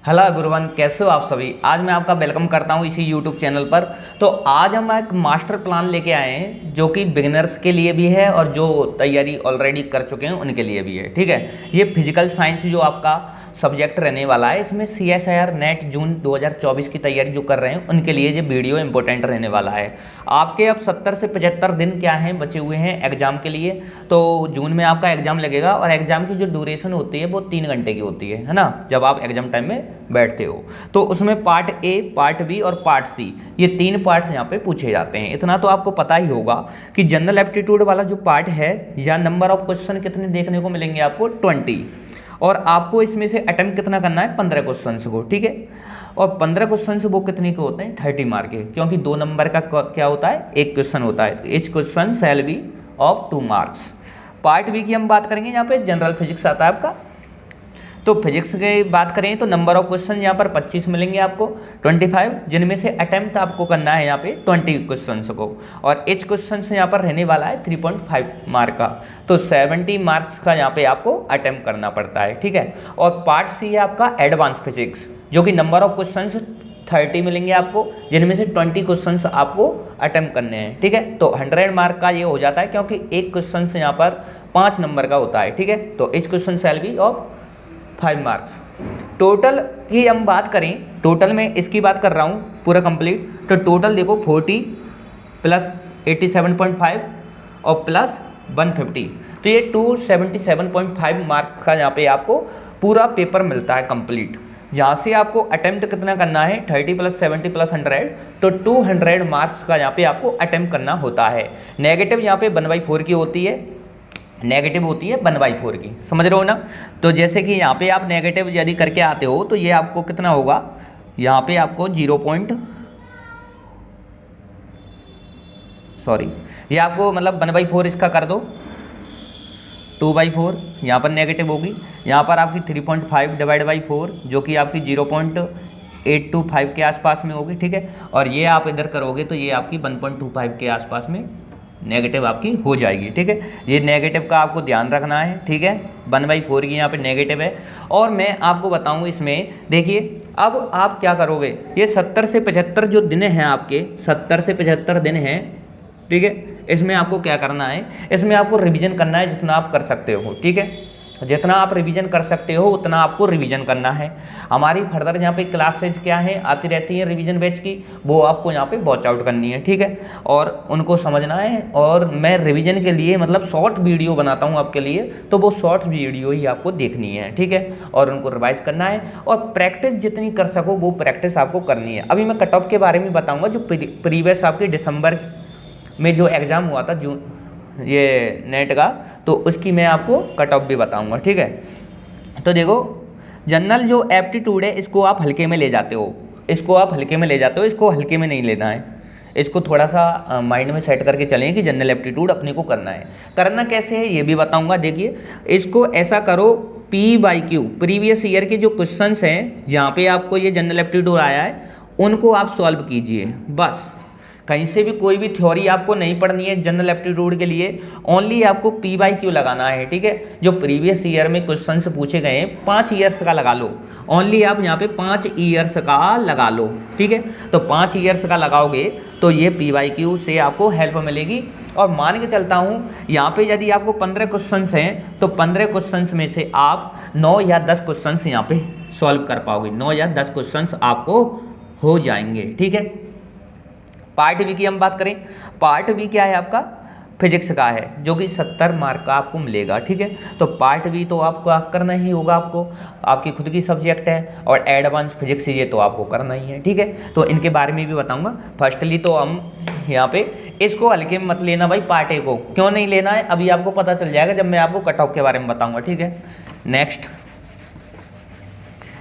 Hello everyone, कैसे हो आप सभी। आज मैं आपका वेलकम करता हूं इसी यूट्यूब चैनल पर। तो आज हम एक मास्टर प्लान लेके आए हैं जो कि बिगिनर्स के लिए भी है और जो तैयारी ऑलरेडी कर चुके हैं उनके लिए भी है। ठीक है, ये फिजिकल साइंस जो आपका सब्जेक्ट रहने वाला है, इसमें CSIR नेट जून 2024 की तैयारी जो कर रहे हैं उनके लिए ये वीडियो इंपॉर्टेंट रहने वाला है। आपके अब 70 से 75 दिन क्या हैं बचे हुए हैं एग्जाम के लिए। तो जून में आपका एग्जाम लगेगा और एग्जाम की जो ड्यूरेशन होती है वो 3 घंटे की होती है ना, जब आप एग्जाम टाइम में बैठते हो। तो उसमें पार्ट ए, पार्ट बी और पार्ट सी, ये 3 पार्ट्स यहाँ पे पूछे जाते हैं। इतना तो आपको पता ही होगा कि जनरल एप्टीट्यूड वाला जो पार्ट है, या नंबर ऑफ क्वेश्चन कितने देखने को मिलेंगे आपको 20, और आपको इसमें से अटेम्प्ट कितना करना है 15 क्वेश्चन को। ठीक है, और 15 क्वेश्चन से वो कितने के होते हैं 30 मार्क के, क्योंकि 2 नंबर का क्या होता है, एक क्वेश्चन होता है। Each question shall be of 2 marks. Part B की हम बात करेंगे, यहाँ पे जनरल फिजिक्स आता है आपका। तो फिजिक्स की बात करें तो नंबर ऑफ क्वेश्चन यहाँ पर 25 मिलेंगे आपको, 25, जिनमें से अटेम्प्ट आपको करना है यहाँ पे 20 क्वेश्चन को, और एच क्वेश्चन से यहाँ पर रहने वाला है 3.5 मार्क का। तो 70 मार्क्स का यहाँ पे आपको अटेम्प्ट करना पड़ता है। ठीक है, और पार्ट सी है आपका एडवांस फिजिक्स, जो कि नंबर ऑफ क्वेश्चन 30 मिलेंगे आपको, जिनमें से 20 क्वेश्चन आपको अटेम्प्ट करने हैं। ठीक है, तो 100 मार्क का ये हो जाता है, क्योंकि एक क्वेश्चन से यहाँ पर 5 नंबर का होता है। ठीक है, तो इस question shall be of 5 marks. Total की हम बात करें, टोटल में इसकी बात कर रहा हूँ पूरा कंप्लीट। तो टोटल देखो 40 प्लस 87.5 और प्लस 150, तो ये 277.5 मार्क्स का यहाँ पे आपको पूरा पेपर मिलता है कंप्लीट, जहाँ से आपको अटेम्प्ट कितना करना है 30 प्लस 70 प्लस 100, तो 200 मार्क्स का यहाँ पे आपको अटेम्प्ट करना होता है। नेगेटिव यहाँ पे 1/4 की होती है, नेगेटिव होती है 1/4 की, समझ रहे हो ना। तो जैसे कि यहाँ पे आप नेगेटिव यदि करके आते हो तो ये आपको कितना होगा, यहाँ पे आपको ये आपको मतलब 1/4 इसका कर दो, 2/4 यहाँ पर नेगेटिव होगी। यहाँ पर आपकी 3.5 डिवाइड बाई 4, जो कि आपकी 0.825 के आसपास में होगी। ठीक है, और ये आप इधर करोगे तो ये आपकी 1.25 के आसपास में नेगेटिव आपकी हो जाएगी। ठीक है, ये नेगेटिव का आपको ध्यान रखना है। ठीक है, 1/4 की यहाँ पे नेगेटिव है। और मैं आपको बताऊँ इसमें, देखिए अब आप क्या करोगे, ये 70 से 75 जो दिन हैं आपके, 70 से 75 दिन हैं। ठीक है, इसमें आपको क्या करना है, इसमें आपको रिवीजन करना है जितना आप कर सकते हो। ठीक है, जितना आप रिवीजन कर सकते हो उतना आपको रिवीजन करना है। हमारी फर्दर यहाँ पे क्लासेज क्या है आती रहती हैं रिवीजन बैच की, वो आपको यहाँ पे वॉच आउट करनी है। ठीक है, और उनको समझना है। और मैं रिवीजन के लिए मतलब शॉर्ट वीडियो बनाता हूँ आपके लिए, तो वो शॉर्ट वीडियो ही आपको देखनी है। ठीक है, और उनको रिवाइज करना है, और प्रैक्टिस जितनी कर सको वो प्रैक्टिस आपको करनी है। अभी मैं कट ऑफ के बारे में बताऊँगा, जो प्रीवियस आपके दिसंबर में जो एग्ज़ाम हुआ था जून ये नेट का, तो उसकी मैं आपको कट ऑफ भी बताऊंगा। ठीक है, तो देखो जनरल जो एप्टीट्यूड है इसको आप हल्के में ले जाते हो, इसको हल्के में नहीं लेना है। इसको थोड़ा सा माइंड में सेट करके चलें कि जनरल एप्टीट्यूड अपने को करना है। करना कैसे है ये भी बताऊंगा। देखिए, इसको ऐसा करो, PYQ प्रीवियस ईयर के जो क्वेश्चंस हैं जहाँ पे आपको ये जनरल एप्टीट्यूड आया है उनको आप सॉल्व कीजिए। बस कहीं से भी कोई भी थ्योरी आपको नहीं पढ़नी है जनरल एप्टीट्यूड के लिए, ओनली आपको PYQ लगाना है। ठीक है, जो प्रीवियस ईयर में क्वेश्चन से पूछे गए हैं 5 ईयर्स का लगा लो, ओनली आप यहाँ पे 5 ईयर्स का लगा लो। ठीक है, तो 5 ईयर्स का लगाओगे तो ये PYQ से आपको हेल्प मिलेगी। और मान के चलता हूँ यहाँ पे यदि आपको 15 क्वेश्चन हैं तो 15 क्वेश्चन में से आप 9 या 10 क्वेश्चन यहाँ पे सॉल्व कर पाओगे, 9 या 10 क्वेश्चन आपको हो जाएंगे। ठीक है, पार्ट बी की हम बात करें, पार्ट बी क्या है आपका फिजिक्स का है, जो कि 70 मार्क का आपको मिलेगा। ठीक है, तो पार्ट बी तो आपको करना ही होगा, आपकी खुद की सब्जेक्ट है, और एडवांस फिजिक्स ये तो आपको करना ही है। ठीक है, तो इनके बारे में भी बताऊंगा। फर्स्टली तो हम यहाँ पे इसको हल्के में मत लेना भाई, पार्ट ए को क्यों नहीं लेना है अभी आपको पता चल जाएगा जब मैं आपको कट ऑफ के बारे में बताऊँगा। ठीक है, नेक्स्ट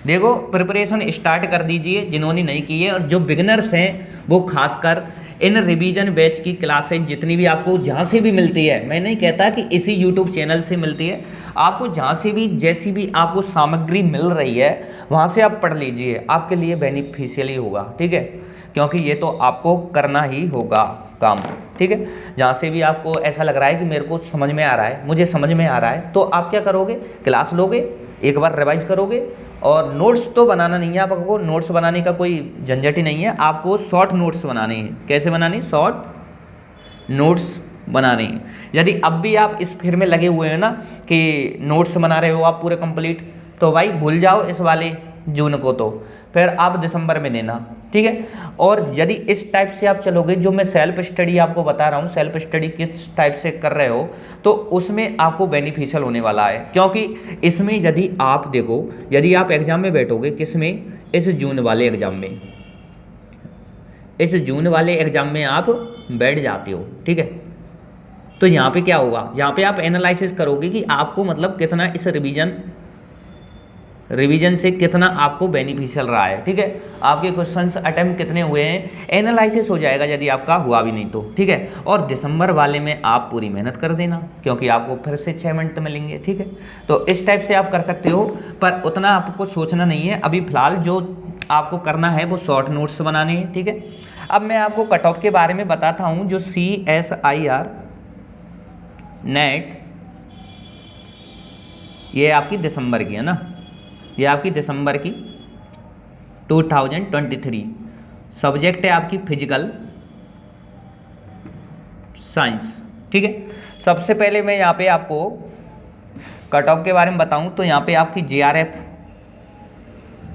देखो, प्रिपरेशन स्टार्ट कर दीजिए जिन्होंने नहीं की है, और जो बिगिनर्स हैं वो खासकर इन रिवीजन बैच की क्लासेज जितनी भी आपको जहाँ से भी मिलती है, मैं नहीं कहता कि इसी यूट्यूब चैनल से मिलती है, आपको जहाँ से भी जैसी भी आपको सामग्री मिल रही है वहाँ से आप पढ़ लीजिए, आपके लिए बेनिफिशियल ही होगा। ठीक है, क्योंकि ये तो आपको करना ही होगा। काम, ठीक है। जहाँ से भी आपको ऐसा लग रहा है कि मेरे को समझ में आ रहा है, मुझे समझ में आ रहा है, तो आप क्या करोगे, क्लास लोगे, एक बार रिवाइज करोगे, और नोट्स तो बनाना नहीं है आपको, नोट्स बनाने का कोई झंझट ही नहीं है, आपको शॉर्ट नोट्स बनाने हैं। कैसे बनाने, शॉर्ट नोट्स बनाने हैं। यदि अब भी आप इस फिर में लगे हुए हैं ना कि नोट्स बना रहे हो आप पूरे कंप्लीट, तो भाई भूल जाओ इस वाले जून को, तो फिर आप दिसंबर में देना, ठीक है। और यदि इस टाइप से आप चलोगे, जो मैं सेल्फ स्टडी आपको बता रहा हूँ, सेल्फ स्टडी किस टाइप से कर रहे हो, तो उसमें आपको बेनिफिशियल होने वाला है। क्योंकि इसमें यदि आप देखो, यदि आप एग्जाम में बैठोगे, किस में, इस जून वाले एग्जाम में, इस जून वाले एग्जाम में आप बैठ जाते हो, ठीक है, तो यहाँ पे क्या होगा, यहाँ पे आप एनालिसिस करोगे कि आपको मतलब कितना इस रिवीजन से कितना आपको बेनिफिशियल रहा है, ठीक है। आपके क्वेश्चंस अटेम्प्ट कितने हुए हैं, एनालिसिस हो जाएगा यदि आपका हुआ भी नहीं तो, ठीक है। और दिसंबर वाले में आप पूरी मेहनत कर देना, क्योंकि आपको फिर से 6 मिनट मिलेंगे, ठीक है। तो इस टाइप से आप कर सकते हो, पर उतना आपको सोचना नहीं है। अभी फिलहाल जो आपको करना है वो शॉर्ट नोट्स बनाने हैं, ठीक है। अब मैं आपको कट ऑफ के बारे में बताता हूँ। जो CSIR नेट, ये आपकी दिसंबर की है ना, ये आपकी दिसंबर की 2023, सब्जेक्ट है आपकी फिजिकल साइंस, ठीक है। सबसे पहले मैं यहाँ पे आपको कट ऑफ के बारे में बताऊँ तो यहाँ पे आपकी JRF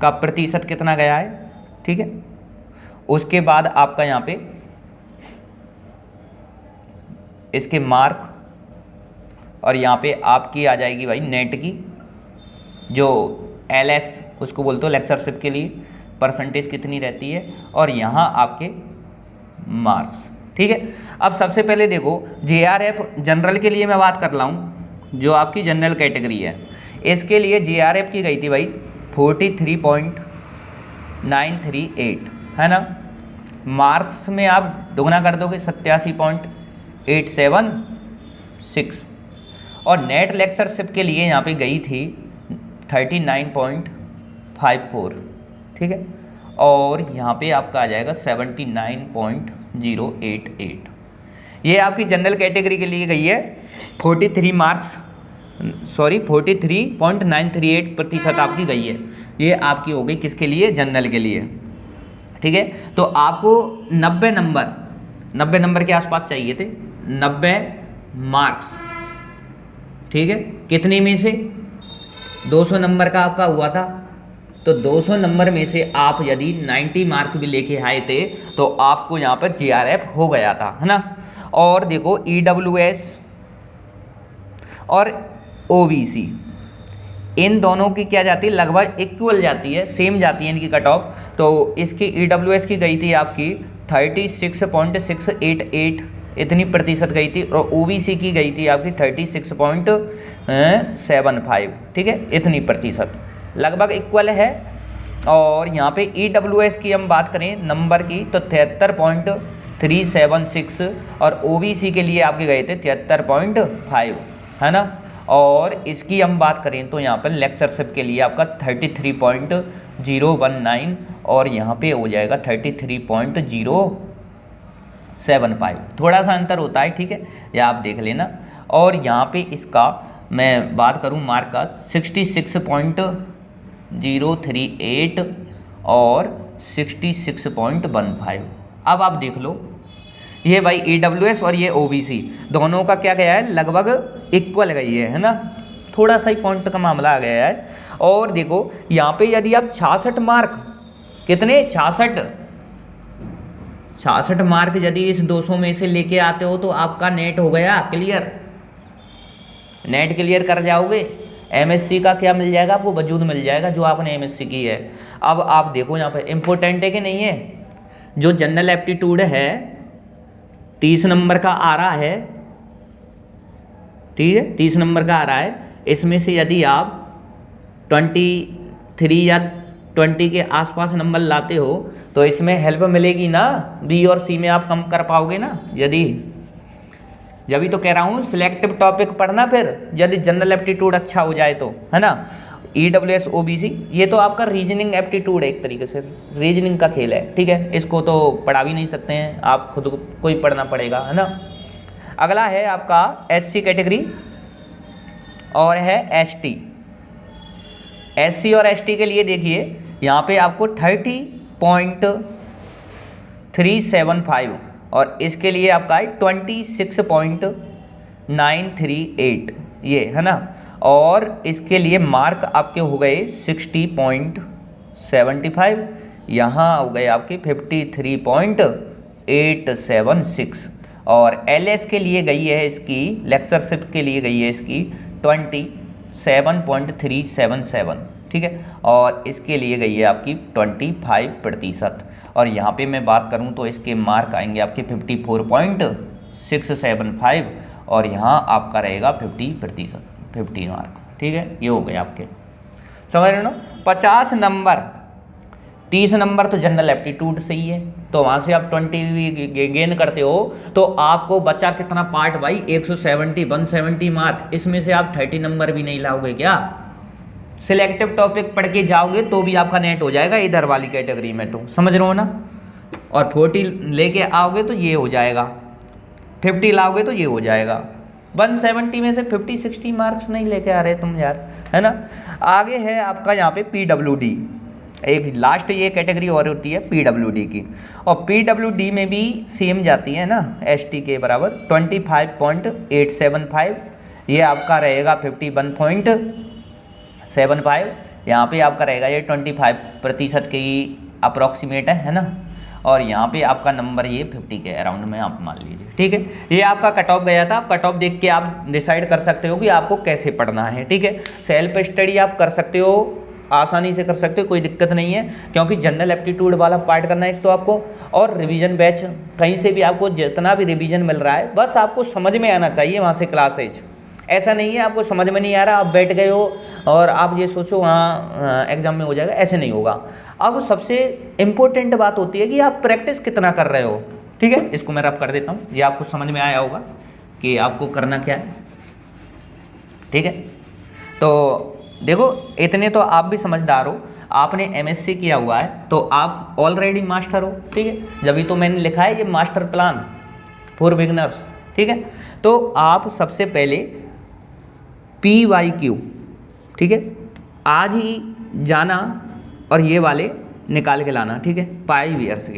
का प्रतिशत कितना गया है, ठीक है। उसके बाद आपका यहाँ पे इसके मार्क, और यहाँ पे आपकी आ जाएगी भाई नेट की जो LS उसको बोलते हो लेक्चरशिप के लिए, परसेंटेज कितनी रहती है, और यहाँ आपके मार्क्स, ठीक है। अब सबसे पहले देखो JRF जनरल के लिए मैं बात कर रहा हूँ, जो आपकी जनरल कैटेगरी है, इसके लिए JRF की गई थी भाई 43.938, है ना। मार्क्स में आप दुगना कर दोगे 87.876, और नेट लेक्चरशिप के लिए यहाँ पे गई थी 39.54, ठीक है। और यहाँ पे आपका आ जाएगा 79.088। ये आपकी जनरल कैटेगरी के लिए गई है 43.938% आपकी गई है। ये आपकी हो गई किसके लिए, जनरल के लिए, ठीक है। तो आपको 90 नंबर के आसपास चाहिए थे, 90 मार्क्स, ठीक है। कितने में से, 200 नंबर का आपका हुआ था, तो 200 नंबर में से आप यदि 90 मार्क भी लेके आए थे तो आपको यहाँ पर JRF हो गया था, है ना। और देखो EWS और OBC, इन दोनों की क्या जाती है, लगभग इक्वल जाती है, सेम जाती है इनकी कट ऑफ। तो इसकी EWS की गई थी आपकी 36.688, इतनी प्रतिशत गई थी, और OBC की गई थी आपकी 36.75, ठीक है, इतनी प्रतिशत, लगभग इक्वल है। और यहाँ पे EWS की हम बात करें नंबर की तो 73.376, और OBC के लिए आपके गए थे 73.5, है ना। और इसकी हम बात करें तो यहाँ पर लेक्चरशिप के लिए आपका 33.019, और यहाँ पे हो जाएगा 33.075, थोड़ा सा अंतर होता है, ठीक है, या आप देख लेना। और यहाँ पे इसका मैं बात करूँ मार्क का 66.038 और 66.15। अब आप देख लो, ये भाई EWS और ये OBC दोनों का क्या गया है, लगभग इक्वल गई है ना, थोड़ा सा ही पॉइंट का मामला आ गया है। और देखो यहाँ पे यदि आप 66 मार्क, कितने, 66 मार्क यदि इस 200 में से लेके आते हो तो आपका नेट हो गया क्लियर, नेट क्लियर कर जाओगे। MSc का क्या मिल जाएगा आपको, वजूद मिल जाएगा जो आपने MSc की है। अब आप देखो यहाँ पे इम्पोर्टेंट है कि नहीं है, जो जनरल एप्टीट्यूड है 30 नंबर का आ रहा है, ठीक है, 30 नंबर का आ रहा है। इसमें से यदि आप 23 या 20 के आसपास नंबर लाते हो तो इसमें हेल्प मिलेगी ना, B और C में आप कम कर पाओगे ना, यदि, जब भी तो कह रहा हूँ सिलेक्टिव टॉपिक पढ़ना, फिर यदि जनरल एप्टीट्यूड अच्छा हो जाए तो, है ना। EWS OBC, ये तो आपका रीजनिंग एप्टीट्यूड है, एक तरीके से रीजनिंग का खेल है, ठीक है, इसको तो पढ़ा भी नहीं सकते हैं, आप खुद को ही पढ़ना पड़ेगा, है ना। अगला है आपका SC कैटेगरी और है ST। SC और ST के लिए देखिए यहाँ पे आपको 30.375 और इसके लिए आपका है 26.938, ये है ना। और इसके लिए मार्क आपके हो गए 60.75, यहाँ हो गए आपके 53.876 और LS के लिए गई है इसकी, लेक्चरशिप के लिए गई है इसकी 27.377, ठीक है, और इसके लिए गई है आपकी 25%। और यहाँ पे मैं बात करूँ तो इसके मार्क आएंगे आपके 54.675 और यहाँ आपका रहेगा 50% 50 मार्क, ठीक है, ये हो गए आपके, समझ रहे हो ना। 50 नंबर, 30 नंबर तो जनरल एप्टीट्यूड से ही है, तो वहाँ से आप 20 गेन करते हो तो आपको बचा कितना पार्ट भाई, 170 मार्क, इसमें से आप 30 नंबर भी नहीं लाओगे क्या। सिलेक्टिव टॉपिक पढ़ के जाओगे तो भी आपका नेट हो जाएगा इधर वाली कैटेगरी में, तो समझ रहे हो ना। और 40 लेके आओगे तो ये हो जाएगा, 50 लाओगे तो ये हो जाएगा। 170 में से 50-60 मार्क्स नहीं लेके आ रहे तुम यार, है ना। आगे है आपका यहाँ पे PWD, एक लास्ट ये कैटेगरी और होती है PWD की, और PWD में भी सेम जाती है ना ST के बराबर 25.875, ये आपका रहेगा 51.75, यहाँ पे आपका रहेगा ये 25% के ही अप्रॉक्सीमेट है ना। और यहाँ पे आपका नंबर ये 50 के अराउंड में आप मान लीजिए, ठीक है। ये आपका कट ऑफ गया था, आप कट ऑफ देख के आप डिसाइड कर सकते हो कि आपको कैसे पढ़ना है, ठीक है। सेल्फ स्टडी आप कर सकते हो, आसानी से कर सकते हो, कोई दिक्कत नहीं है, क्योंकि जनरल एप्टीट्यूड वाला पार्ट करना है एक तो आपको, और रिवीजन बैच कहीं से भी आपको जितना भी रिवीजन मिल रहा है बस आपको समझ में आना चाहिए वहाँ से क्लासेज। ऐसा नहीं है आपको समझ में नहीं आ रहा, आप बैठ गए हो और आप ये सोचो हाँ एग्जाम में हो जाएगा, ऐसे नहीं होगा। अब सबसे इम्पोर्टेंट बात होती है कि आप प्रैक्टिस कितना कर रहे हो, ठीक है। इसको मैं रब कर देता हूँ, ये आपको समझ में आया होगा कि आपको करना क्या है, ठीक है। तो देखो इतने तो आप भी समझदार हो, आपने MSc किया हुआ है तो आप ऑलरेडी मास्टर हो, ठीक है। जब तो मैंने लिखा है ये मास्टर प्लान फॉर बिगनर्स, ठीक है। तो आप सबसे पहले PYQ, ठीक है, आज ही जाना और ये वाले निकाल के लाना, ठीक है। 5 ईयर्स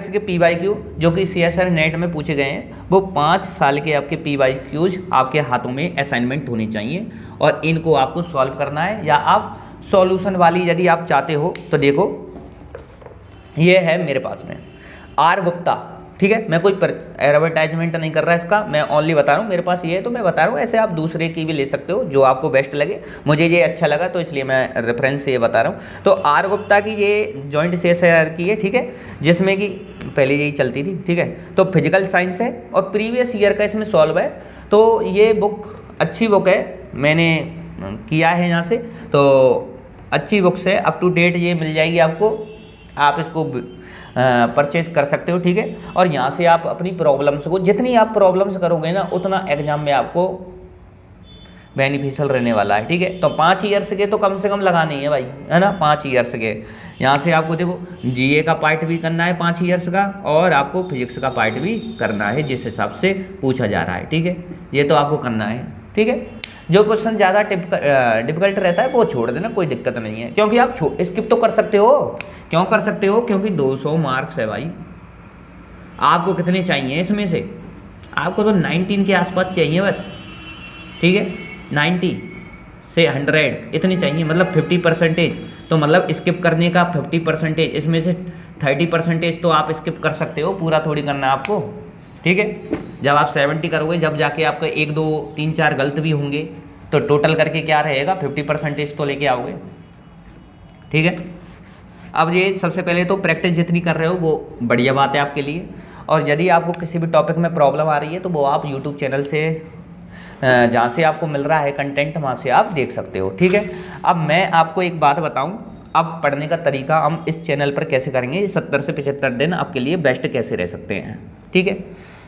के PYQ जो कि CSR नेट में पूछे गए हैं, वो 5 साल के आपके PYQs आपके हाथों में असाइनमेंट होनी चाहिए और इनको आपको सॉल्व करना है। या आप सॉल्यूशन वाली यदि आप चाहते हो तो देखो ये है मेरे पास में R गुप्ता, ठीक है। मैं कोई एडवर्टाइजमेंट नहीं कर रहा इसका, मैं ओनली बता रहा हूँ, मेरे पास ये है तो मैं बता रहा हूँ। ऐसे आप दूसरे की भी ले सकते हो जो आपको बेस्ट लगे, मुझे ये अच्छा लगा तो इसलिए मैं रेफरेंस से ये बता रहा हूँ। तो R गुप्ता की ये जॉइंट CSIR की है, ठीक है, जिसमें कि पहले यही चलती थी, ठीक है। तो फिजिकल साइंस है और प्रीवियस ईयर का इसमें सॉल्व है, तो ये बुक अच्छी बुक है, मैंने किया है यहाँ से, तो अच्छी बुक्स है, अप टू डेट ये मिल जाएगी आपको, आप इसको परचेज कर सकते हो, ठीक है। और यहाँ से आप अपनी प्रॉब्लम्स को, जितनी आप प्रॉब्लम्स करोगे ना उतना एग्जाम में आपको बेनिफिशियल रहने वाला है, ठीक है। तो 5 ईयर्स के तो कम से कम लगाने ही है भाई, है ना। 5 ईयर्स के यहाँ से आपको देखो GA का पार्ट भी करना है 5 ईयर्स का, और आपको फिजिक्स का पार्ट भी करना है जिस हिसाब से पूछा जा रहा है, ठीक है। ये तो आपको करना है, ठीक है। जो क्वेश्चन ज़्यादा डिफिकल्ट रहता है वो छोड़ देना, कोई दिक्कत नहीं है, क्योंकि आप स्किप तो कर सकते हो। क्यों कर सकते हो? क्योंकि 200 मार्क्स है भाई। आपको कितने चाहिए इसमें से? आपको तो 19 के आसपास चाहिए बस, ठीक है। 90 से 100 इतनी चाहिए, मतलब 50%। तो मतलब स्किप करने का 50%, इसमें से 30% तो आप स्किप कर सकते हो, पूरा थोड़ी करना है आपको, ठीक है। जब आप 70 करोगे, जब जाके आपका 1 2 3 4 गलत भी होंगे, तो टोटल करके क्या रहेगा, 50% तो लेके आओगे, ठीक है। अब ये सबसे पहले तो प्रैक्टिस जितनी कर रहे हो वो बढ़िया बात है आपके लिए, और यदि आपको किसी भी टॉपिक में प्रॉब्लम आ रही है तो वो आप यूट्यूब चैनल से, जहाँ से आपको मिल रहा है कंटेंट, वहाँ से आप देख सकते हो, ठीक है। अब मैं आपको एक बात बताऊँ, अब पढ़ने का तरीका हम इस चैनल पर कैसे करेंगे, 70 से 75 दिन आपके लिए बेस्ट कैसे रह सकते हैं, ठीक है।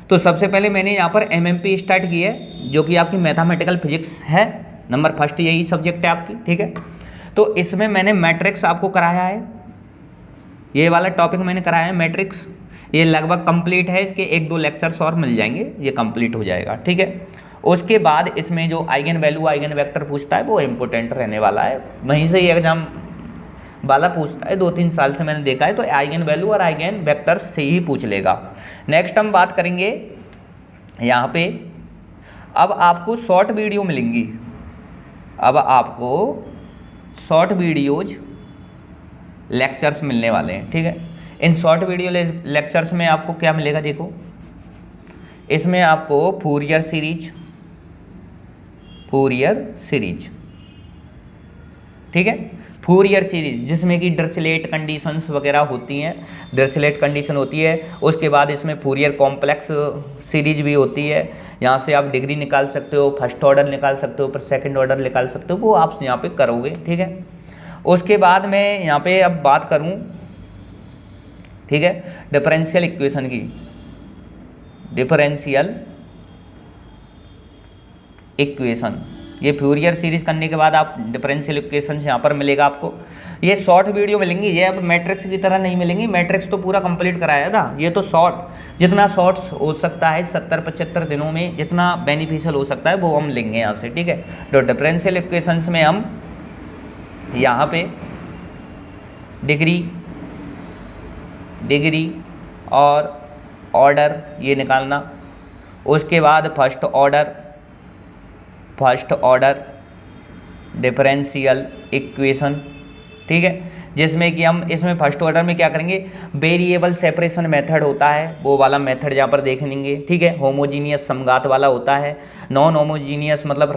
तो सबसे पहले मैंने यहाँ पर MMP स्टार्ट की है, जो कि आपकी मैथमेटिकल फिजिक्स है, नंबर फर्स्ट यही सब्जेक्ट है आपकी, ठीक है। तो इसमें मैंने मैट्रिक्स आपको कराया है, ये वाला टॉपिक मैंने कराया है मैट्रिक्स, ये लगभग कंप्लीट है, इसके 1-2 लेक्चर्स और मिल जाएंगे, ये कंप्लीट हो जाएगा, ठीक है। उसके बाद इसमें जो आइगन वैल्यू आइगन वेक्टर पूछता है वो इम्पोर्टेंट रहने वाला है, वहीं से ही एग्जाम वाला पूछता है, 2-3 साल से मैंने देखा है, तो आइगन वैल्यू और आइगन वेक्टर्स से ही पूछ लेगा। नेक्स्ट हम बात करेंगे यहाँ पे, अब आपको शॉर्ट वीडियो मिलेंगी, अब आपको शॉर्ट वीडियोज लेक्चर्स मिलने वाले हैं, ठीक है। इन शॉर्ट वीडियो लेक्चर्स में आपको क्या मिलेगा, देखो इसमें आपको फूरियर सीरीज, ठीक है, फूरियर सीरीज जिसमें कि डिरिचलेट कंडीशंस वगैरह होती हैं, डिरिचलेट कंडीशन होती है, उसके बाद इसमें फूरियर कॉम्प्लेक्स सीरीज भी होती है, यहाँ से आप डिग्री निकाल सकते हो, फर्स्ट ऑर्डर निकाल सकते हो, फिर सेकंड ऑर्डर निकाल सकते हो, वो आप यहाँ पे करोगे, ठीक है। उसके बाद मैं यहाँ पे अब बात करूँ, ठीक है, डिफरेंशियल इक्वेशन की, डिफरेंशियल इक्वेशन, ये फ्यूरियर सीरीज करने के बाद आप डिफरेंशियल इक्वेशन यहाँ पर मिलेगा आपको, ये शॉर्ट वीडियो मिलेंगी, ये अब मैट्रिक्स की तरह नहीं मिलेंगी, मैट्रिक्स तो पूरा कंप्लीट कराया था, ये तो शॉर्ट, जितना शॉर्ट्स हो सकता है 70-75 दिनों में जितना बेनिफिशियल हो सकता है वो हम लेंगे यहाँ से, ठीक है। तो डिफरेंशियल इक्वेशंस में हम यहाँ पे डिग्री और ऑर्डर ये निकालना, उसके बाद फर्स्ट ऑर्डर डिफरेंशियल इक्वेशन, ठीक है, जिसमें कि हम इसमें फर्स्ट ऑर्डर में क्या करेंगे, वेरिएबल सेपरेशन मेथड होता है, वो वाला मेथड यहाँ पर देख लेंगे, ठीक है। होमोजीनियस समघात वाला होता है, नॉन होमोजीनियस मतलब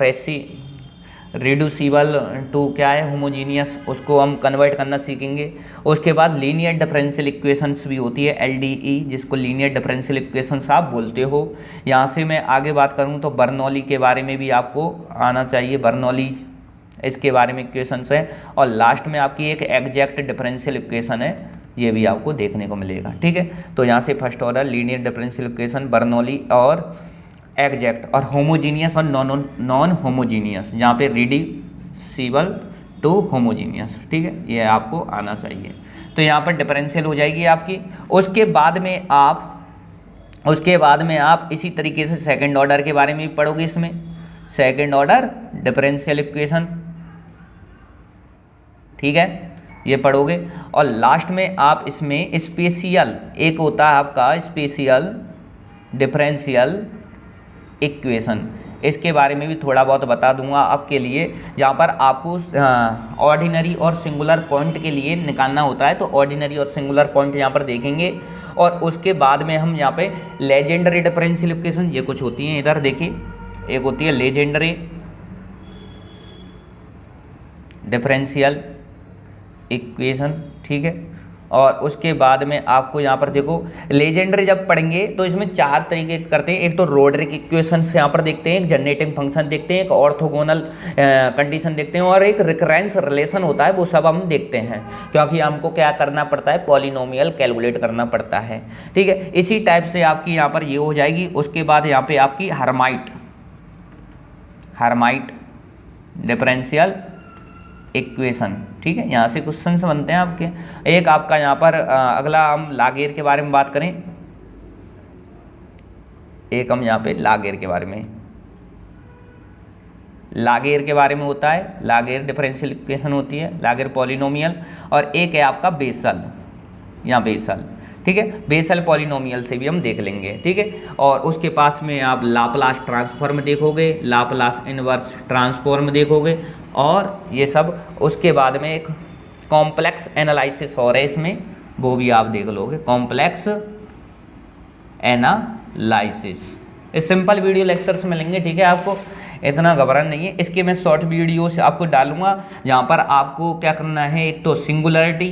रिड्यूसिबल टू क्या है, होमोजीनियस, उसको हम कन्वर्ट करना सीखेंगे। उसके बाद लीनियर डिफरेंशियल इक्वेशंस भी होती है, LDE, जिसको लीनियर डिफरेंशियल इक्वेशंस आप बोलते हो। यहाँ से मैं आगे बात करूँ तो बर्नौली के बारे में भी आपको आना चाहिए, बर्नौली इसके बारे में इक्वेशंस है, और लास्ट में आपकी एक एग्जैक्ट डिफरेंशियल इक्वेशन है, ये भी आपको देखने को मिलेगा, ठीक है। तो यहाँ से first order linear differential equation, Bernoulli और एग्जैक्ट, और होमोजीनियस और नॉन होमोजीनियस, जहाँ पे रिड्यूसिबल टू होमोजीनियस, ठीक है, ये आपको आना चाहिए। तो यहाँ पर डिफरेंशियल हो जाएगी आपकी। उसके बाद में आप इसी तरीके से सेकंड ऑर्डर के बारे में भी पढ़ोगे, इसमें सेकंड ऑर्डर डिफरेंशियल इक्वेशन, ठीक है, ये पढ़ोगे। और लास्ट में आप इसमें स्पेशल, एक होता है आपका स्पेशल डिफरेंशियल इक्वेशन, इसके बारे में भी थोड़ा बहुत बता दूंगा आपके लिए, जहाँ पर आपको ऑर्डिनरी और सिंगुलर पॉइंट के लिए निकालना होता है, तो ऑर्डिनरी और सिंगुलर पॉइंट यहाँ पर देखेंगे। और उसके बाद में हम यहाँ पे लेजेंडरी डिफरेंशियल इक्वेशन, ये कुछ होती हैं, इधर देखिए, एक होती है लेजेंडरी डिफरेंशियल इक्वेशन, ठीक है। और उसके बाद में आपको यहाँ पर देखो, लेजेंडरी जब पढ़ेंगे तो इसमें 4 तरीके करते हैं, एक तो रोड्रिक इक्वेशंस यहाँ पर देखते हैं, एक जनरेटिंग फंक्शन देखते हैं, एक ऑर्थोगोनल कंडीशन देखते हैं, और एक रिकरेंस रिलेशन होता है, वो सब हम देखते हैं, क्योंकि हमको क्या करना पड़ता है, पॉलिनोमियल कैलकुलेट करना पड़ता है, ठीक है। इसी टाइप से आपकी यहाँ पर ये हो जाएगी। उसके बाद यहाँ पे आपकी हर्माइट डिफरेंशियल इक्वेशन, ठीक है, यहाँ से क्वेश्चन बनते हैं आपके। एक आपका यहाँ पर अगला हम लागेर के बारे में बात करें, एक हम यहाँ पे लागेर के बारे में होता है, लागेर डिफरेंशियल इक्वेशन होती है, लागेर पॉलिनोमियल, और एक है आपका बेसल, यहाँ बेसल, ठीक है, बेसल पॉलिनोमियल से भी हम देख लेंगे, ठीक है। और उसके पास में आप लाप्लास ट्रांसफॉर्म देखोगे, लाप्लास इनवर्स ट्रांसफॉर्म देखोगे, और ये सब। उसके बाद में एक कॉम्प्लेक्स एनालिसिस हो रहा है इसमें, वो भी आप देख लोगे, कॉम्प्लेक्स एनालिसिस। इस सिंपल वीडियो लेक्चर्स मिलेंगे, ठीक है, आपको इतना घबराना नहीं है। इसके मैं शॉर्ट वीडियो से आपको डालूंगा, जहाँ पर आपको क्या करना है, एक तो सिंगुलरिटी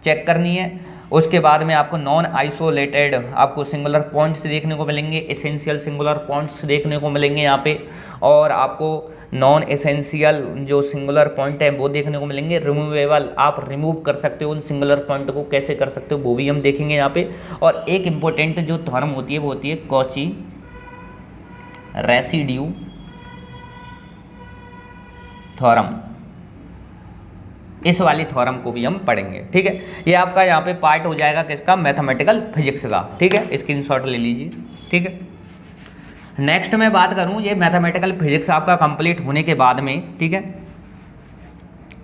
चेक करनी है, उसके बाद में आपको नॉन आइसोलेटेड आपको सिंगुलर पॉइंट्स देखने को मिलेंगे, एसेंशियल सिंगुलर पॉइंट्स देखने को मिलेंगे यहाँ पे, और आपको नॉन एसेंशियल जो सिंगुलर पॉइंट है वो देखने को मिलेंगे। रिमूवेबल, आप रिमूव कर सकते हो उन सिंगुलर पॉइंट को, कैसे कर सकते हो वो भी हम देखेंगे यहाँ पे। और एक इम्पोर्टेंट जो थ्योरम होती है वो होती है कॉची रेसिड्यू थ्योरम, इस वाली थ्योरम को भी हम पढ़ेंगे। ठीक है, ये आपका यहाँ पे पार्ट हो जाएगा किसका, मैथमेटिकल फिजिक्स का। ठीक है, स्क्रीनशॉट ले लीजिए। ठीक है, नेक्स्ट मैं बात करूँ, ये मैथमेटिकल फिजिक्स आपका कंप्लीट होने के बाद में, ठीक है,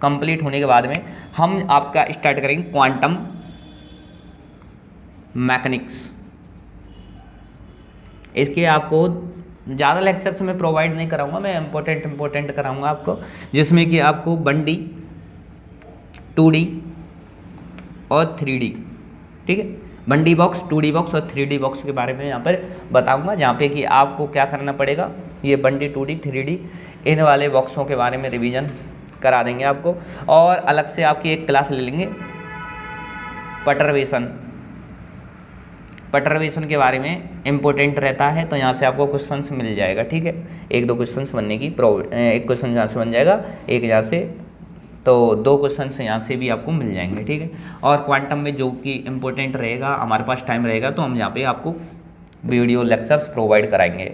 कंप्लीट होने के बाद में हम आपका स्टार्ट करेंगे क्वांटम मैकेनिक्स। इसके आपको ज़्यादा लेक्चर्स में प्रोवाइड नहीं कराऊंगा, मैं इम्पोर्टेंट कराऊंगा आपको, जिसमें कि आपको 1D 2D और 3D, ठीक है, 1D बॉक्स 2D बॉक्स और 3D बॉक्स के बारे में यहाँ पर बताऊंगा, जहाँ पे कि आपको क्या करना पड़ेगा, ये 1D 2D 3D इन वाले बॉक्सों के बारे में रिवीजन करा देंगे आपको। और अलग से आपकी एक क्लास ले लेंगे पटरवेशन के बारे में इम्पोर्टेंट रहता है, तो यहाँ से आपको क्वेश्चंस मिल जाएगा। ठीक है, 1-2 क्वेश्चंस बनने की एक क्वेश्चन यहाँ से बन जाएगा, एक यहाँ से, तो 2 क्वेश्चंस यहाँ से भी आपको मिल जाएंगे। ठीक है, और क्वांटम में जो कि इम्पोर्टेंट रहेगा, हमारे पास टाइम रहेगा तो हम यहाँ पे आपको वीडियो लेक्चर्स प्रोवाइड कराएंगे।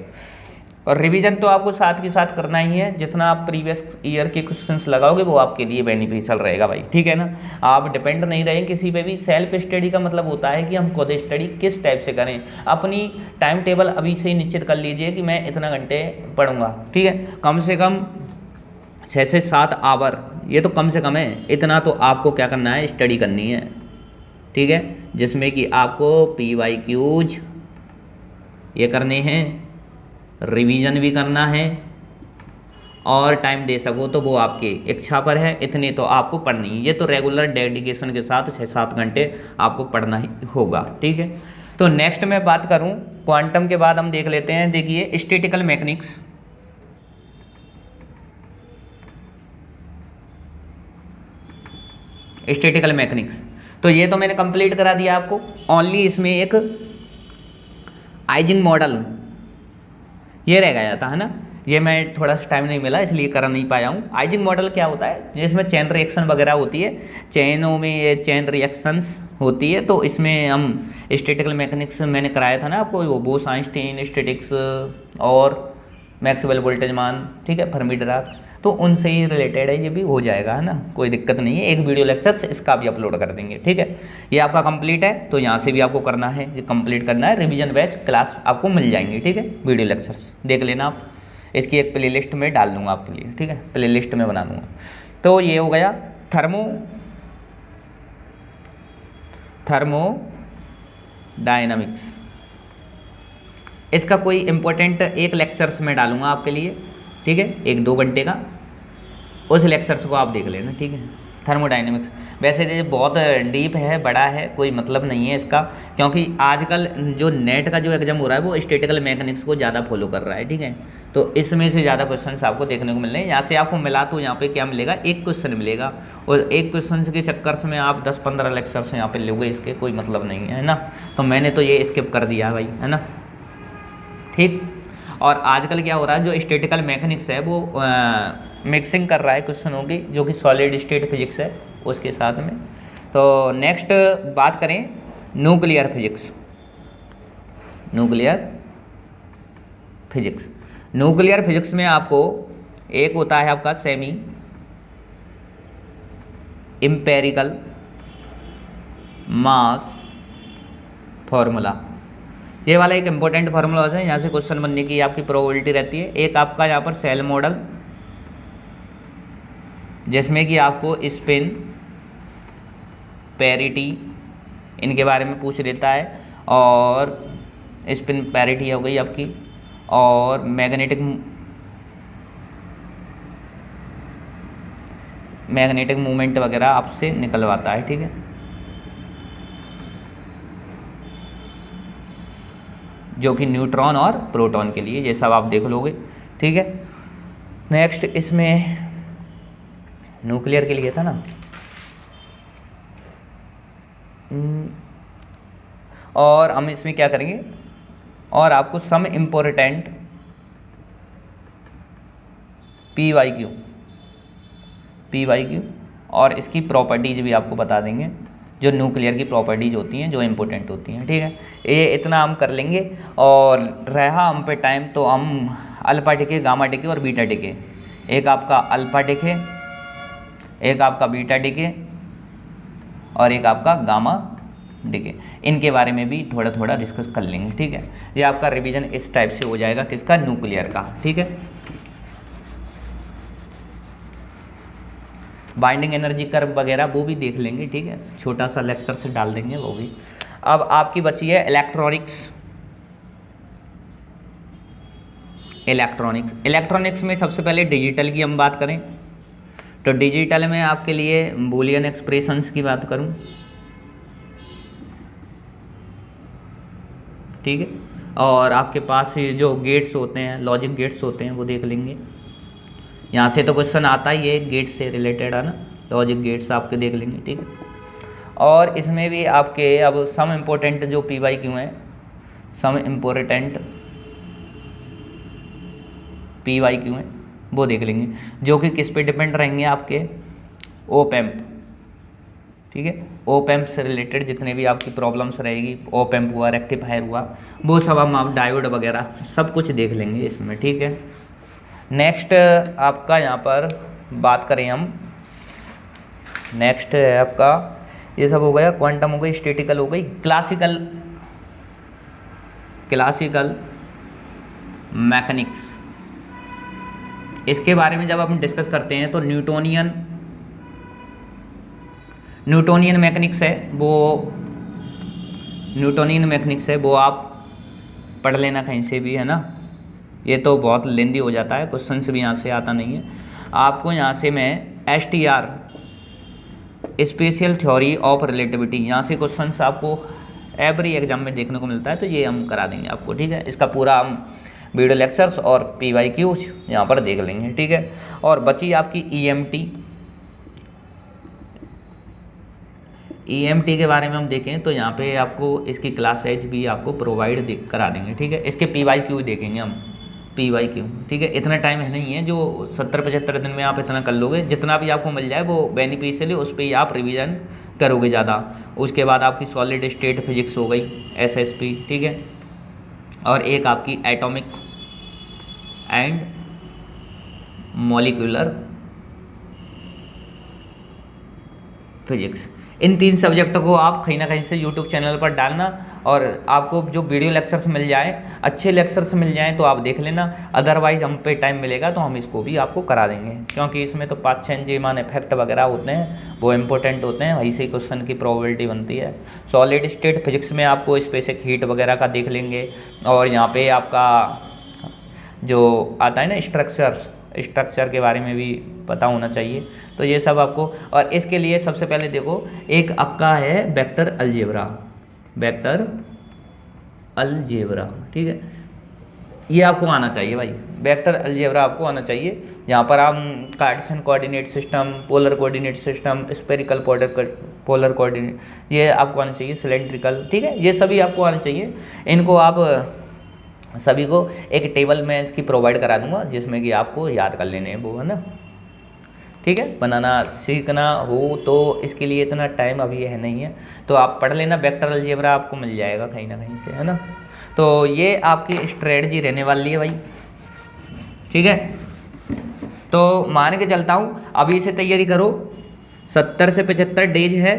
और रिवीजन तो आपको साथ के साथ करना ही है, जितना आप प्रीवियस ईयर के क्वेश्चंस लगाओगे वो आपके लिए बेनिफिशियल रहेगा भाई। ठीक है ना, आप डिपेंड नहीं रहेंगे किसी पे भी। सेल्फ स्टडी का मतलब होता है कि हम खुद स्टडी किस टाइप से करें। अपनी टाइम टेबल अभी से ही निश्चित कर लीजिए कि मैं इतना घंटे पढ़ूंगा। ठीक है, कम से कम 6 से 7 आवर, ये तो कम से कम है, इतना तो आपको क्या करना है, स्टडी करनी है। ठीक है, जिसमें कि आपको PYQs ये करने हैं, रिवीजन भी करना है, और टाइम दे सको तो वो आपकी इच्छा पर है, इतने तो आपको पढ़नी है। ये तो रेगुलर डेडिकेशन के साथ 6-7 घंटे आपको पढ़ना ही होगा। ठीक है, तो नेक्स्ट मैं बात करूं क्वांटम के बाद हम देख लेते हैं, देखिए स्टैटिकल मैकेनिक्स। स्टैटिकल मैकेनिक्स तो ये तो मैंने कंप्लीट करा दिया आपको। ओनली इसमें एक आइजिंग मॉडल ये रह गया था, है ना, ये मैं थोड़ा सा टाइम नहीं मिला इसलिए कर नहीं पाया हूँ। आइजिंग मॉडल क्या होता है, जिसमें चेन रिएक्शन वगैरह होती है, चेनों में ये चेन रिएक्शंस होती है, तो इसमें हम स्टैटिकल मैकेनिक्स मैंने कराया था ना आपको, वो बोस-आइंस्टीन स्टैटिक्स और मैक्सवेल बोल्ट्जमान, ठीक है, फर्मी डिराक, तो उनसे ही रिलेटेड है, ये भी हो जाएगा, है ना, कोई दिक्कत नहीं है। एक वीडियो लेक्चर इसका भी अपलोड कर देंगे। ठीक है, ये आपका कंप्लीट है, तो यहाँ से भी आपको करना है, ये कंप्लीट करना है, रिवीजन बैच क्लास आपको मिल जाएंगी। ठीक है, वीडियो लेक्चर्स देख लेना आप, इसकी एक प्लेलिस्ट में डाल दूंगा आपके लिए। ठीक है, प्लेलिस्ट में बना दूंगा। तो ये हो गया थर्मोडायनामिक्स। इसका कोई इम्पोर्टेंट एक लेक्चर्स में डालूंगा आपके लिए। ठीक है, 1-2 घंटे का, उस लेक्चर्स को आप देख लेना। ठीक है, थर्मोडायनेमिक्स वैसे ये बहुत डीप है, बड़ा है, कोई मतलब नहीं है इसका, क्योंकि आजकल जो नेट का जो एग्जाम हो रहा है वो स्टैटिकल मैकेनिक्स को ज़्यादा फॉलो कर रहा है। ठीक है, तो इसमें से ज़्यादा क्वेश्चंस आपको देखने को मिल रहे हैं। यहाँ से आपको मिला तो यहाँ पे क्या मिलेगा, एक क्वेश्चन मिलेगा, और एक क्वेश्चन के चक्कर में आप 10-15 लेक्चर्स यहाँ पे लोगे, इसके कोई मतलब नहीं है ना। तो मैंने तो ये स्किप कर दिया भाई, है ना। ठीक, और आजकल क्या हो रहा है, जो स्टैटिकल मैकेनिक्स है वो मिक्सिंग कर रहा है क्वेश्चनों की, जो कि सॉलिड स्टेट फिजिक्स है उसके साथ में। तो नेक्स्ट बात करें न्यूक्लियर फिजिक्स। न्यूक्लियर फिजिक्स में आपको एक होता है आपका सेमी एम्पिरिकल मास फॉर्मूला। ये वाला एक इम्पोर्टेंट फार्मूला होता है, यहाँ से क्वेश्चन बनने की आपकी प्रोबेबिलिटी रहती है। एक आपका यहाँ पर सेल मॉडल, जिसमें कि आपको स्पिन पैरिटी इनके बारे में पूछ लेता है, और स्पिन पैरिटी हो गई आपकी, और मैग्नेटिक मूवमेंट वगैरह आपसे निकलवाता है। ठीक है, जो कि न्यूट्रॉन और प्रोटॉन के लिए, ये सब आप देख लोगे। ठीक है, नेक्स्ट इसमें न्यूक्लियर के लिए था ना, और हम इसमें क्या करेंगे, और आपको सम इम्पोर्टेंट PYQ और इसकी प्रॉपर्टीज भी आपको बता देंगे। जो न्यूक्लियर की प्रॉपर्टीज होती हैं जो इम्पोर्टेंट होती हैं, ठीक है। ये इतना हम कर लेंगे। और रहा हम पे टाइम, तो हम अल्फा डिके, गामा डिके और बीटा डिके, एक आपका अल्फा डिके, एक आपका बीटा डिके और एक आपका गामा डिके, इनके बारे में भी थोड़ा थोड़ा डिस्कस कर लेंगे, ठीक है। ये आपका रिवीजन इस टाइप से हो जाएगा, किसका, न्यूक्लियर का, ठीक है। बाइंडिंग एनर्जी कर्व वगैरह वो भी देख लेंगे, ठीक है, छोटा सा लेक्चर से डाल देंगे वो भी। अब आपकी बची है इलेक्ट्रॉनिक्स। इलेक्ट्रॉनिक्स में सबसे पहले डिजिटल की हम बात करें तो डिजिटल में आपके लिए बूलियन एक्सप्रेशंस की बात करूं, ठीक है। और आपके पास ये जो गेट्स होते हैं, लॉजिक गेट्स होते हैं, वो देख लेंगे। यहाँ से तो क्वेश्चन आता ही है गेट से रिलेटेड, है ना, लॉजिक गेट्स आपके देख लेंगे, ठीक है। और इसमें भी आपके अब सम इम्पोर्टेंट जो PYQ हैं, सम इम्पोर्टेंट PYQ हैं, वो देख लेंगे, जो कि किस पे डिपेंड रहेंगे, आपके ओप एम्प, ठीक है। ओप एम्प से रिलेटेड जितने भी आपकी प्रॉब्लम्स रहेगी, ओप एम्प हुआ, रेक्टिफायर हुआ, वो सब हम आप डायोड वगैरह सब कुछ देख लेंगे इसमें, ठीक है। नेक्स्ट आपका यहाँ पर बात करें हम, नेक्स्ट है आपका, ये सब हो गया, क्वांटम हो गई, स्टैटिकल हो गई, क्लासिकल मैकेनिक्स। इसके बारे में जब हम डिस्कस करते हैं तो न्यूटोनियन मैकेनिक्स है वो आप पढ़ लेना कहीं से भी, है ना। ये तो बहुत लेंदी हो जाता है, क्वेश्चन से भी यहाँ से आता नहीं है आपको। यहाँ से मैं STR, special theory of relativity, यहाँ से क्वेश्चन आपको एवरी एग्जाम में देखने को मिलता है, तो ये हम करा देंगे आपको, ठीक है। इसका पूरा हम वीडियो लेक्चर्स और PYQs यहाँ पर देख लेंगे, ठीक है। और बची आपकी EMT के बारे में हम देखें तो यहाँ पे आपको इसकी क्लास एज भी आपको प्रोवाइड करा देंगे, ठीक है। इसके PYQ देखेंगे हम, PYQ, ठीक है। इतना टाइम है नहीं है, जो 70-75 दिन में आप इतना कर लोगे, जितना भी आपको मिल जाए वो बेनिफिशियल है, उस पर ही आप रिवीजन करोगे ज़्यादा। उसके बाद आपकी सॉलिड स्टेट फिजिक्स हो गई, SSP, ठीक है। और एक आपकी atomic and molecular physics. In 3 subject को आप कहीं ना कहीं से यूट्यूब चैनल पर डालना, और आपको जो वीडियो लेक्चर्स मिल जाए, अच्छे लेक्चर्स मिल जाएं तो आप देख लेना। अदरवाइज हम पे टाइम मिलेगा तो हम इसको भी आपको करा देंगे, क्योंकि इसमें तो पाचन जीमान इफेक्ट वगैरह होते हैं, वो इंपॉर्टेंट होते हैं, वहीं से क्वेश्चन की प्रोबेबिलिटी बनती है। सॉलिड स्टेट फिजिक्स में आपको स्पेसिफिक हीट वगैरह का देख लेंगे। और यहाँ पे आपका जो आता है ना स्ट्रक्चर के बारे में भी पता होना चाहिए, तो ये सब आपको। और इसके लिए सबसे पहले देखो, एक आपका है वेक्टर अलजेब्रा, ठीक है। ये आपको आना चाहिए भाई, वेक्टर अलजेब्रा आपको आना चाहिए। यहाँ पर हम Cartesian coordinate system, polar coordinate system, spherical polar coordinate, ये आपको आना चाहिए, सिलेंड्रिकल, ठीक है। ये सभी आपको आना चाहिए। इनको आप सभी को एक टेबल में इसकी प्रोवाइड करा दूंगा, जिसमें कि आपको याद कर लेने हैं, वो है ना, ठीक है। बनाना सीखना हो तो इसके लिए इतना टाइम अभी है नहीं है, तो आप पढ़ लेना, वेक्टर अलजेब्रा आपको मिल जाएगा कहीं ना कहीं से, है ना। तो ये आपकी स्ट्रेटजी रहने वाली है भाई, ठीक है। तो मान के चलता हूँ, अभी से तैयारी करो, 70 से 75 डेज है,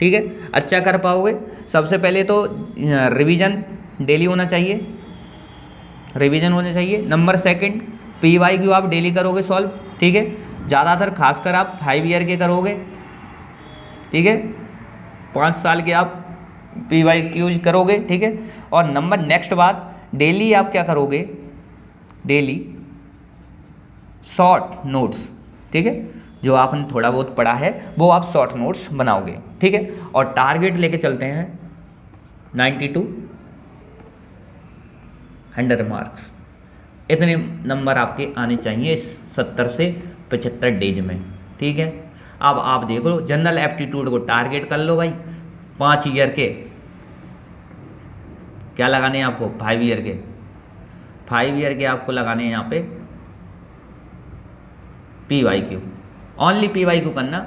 ठीक है। अच्छा कर पाओगे। सबसे पहले तो रिवीजन डेली होना चाहिए, नंबर सेकंड PYQ आप डेली करोगे सॉल्व, ठीक है। ज़्यादातर खासकर आप 5 ईयर के करोगे, ठीक है, 5 साल के आप PYQs करोगे, ठीक है। और नंबर नेक्स्ट बात, डेली आप क्या करोगे, डेली शॉर्ट नोट्स, ठीक है। जो आपने थोड़ा बहुत पढ़ा है वो आप शॉर्ट नोट्स बनाओगे, ठीक है। और टारगेट लेके चलते हैं 90 to 100 मार्क्स, इतने नंबर आपके आने चाहिए इस 70 से 75 डेज में, ठीक है। अब आप देख लो, जनरल एप्टीट्यूड को टारगेट कर लो भाई, 5 ईयर के क्या लगाने हैं आपको, 5 ईयर के, 5 ईयर के आपको लगाने हैं यहाँ पे PYQ, ओनली PYQ करना।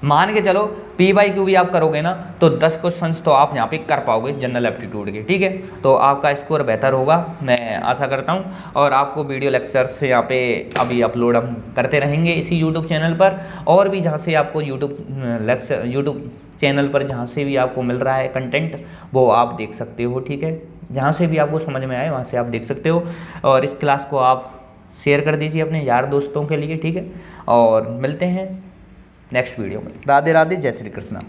मान के चलो पी बाई क्यू भी आप करोगे ना तो 10 क्वेश्चंस तो आप यहाँ पे कर पाओगे जनरल एप्टीट्यूड के, ठीक है। तो आपका स्कोर बेहतर होगा, मैं आशा करता हूँ। और आपको वीडियो लेक्चर्स यहाँ पे अभी अपलोड हम करते रहेंगे इसी यूट्यूब चैनल पर, और भी जहाँ से आपको यूट्यूब चैनल पर जहाँ से भी आपको मिल रहा है कंटेंट वो आप देख सकते हो, ठीक है। जहाँ से भी आपको समझ में आए वहाँ से आप देख सकते हो। और इस क्लास को आप शेयर कर दीजिए अपने यार दोस्तों के लिए, ठीक है। और मिलते हैं नेक्स्ट वीडियो में। राधे राधे, जय श्री कृष्णा।